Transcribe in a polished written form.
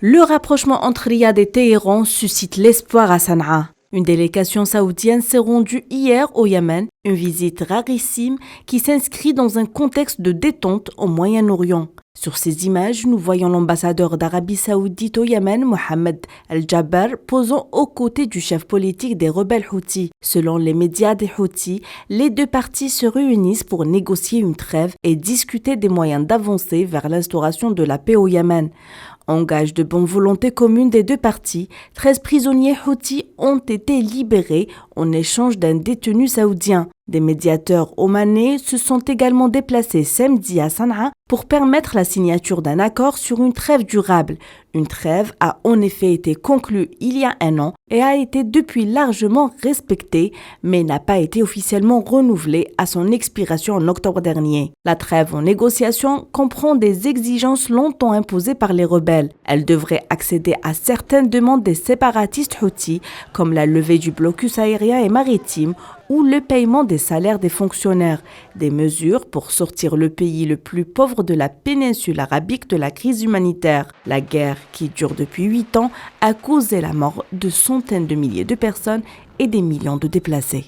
Le rapprochement entre Riyad et Téhéran suscite l'espoir à Sanaa. Une délégation saoudienne s'est rendue hier au Yémen, une visite rarissime qui s'inscrit dans un contexte de détente au Moyen-Orient. Sur ces images, nous voyons l'ambassadeur d'Arabie Saoudite au Yémen, Mohamed Al-Jabbar, posant aux côtés du chef politique des rebelles Houthis. Selon les médias des Houthis, les deux parties se réunissent pour négocier une trêve et discuter des moyens d'avancer vers l'instauration de la paix au Yémen. En gage de bonne volonté commune des deux parties, 13 prisonniers Houthis ont été libérés en échange d'un détenu saoudien. Des médiateurs omanais se sont également déplacés samedi à Sanaa pour permettre la signature d'un accord sur une trêve durable. Une trêve a en effet été conclue il y a un an et a été depuis largement respectée, mais n'a pas été officiellement renouvelée à son expiration en octobre dernier. La trêve en négociation comprend des exigences longtemps imposées par les rebelles. Elle devrait accéder à certaines demandes des séparatistes Houthis, comme la levée du blocus aérien et maritime ou le paiement des salaires des fonctionnaires, des mesures pour sortir le pays le plus pauvre de la péninsule arabique de la crise humanitaire. La guerre, qui dure depuis 8 ans, a causé la mort de centaines de milliers de personnes et des millions de déplacés.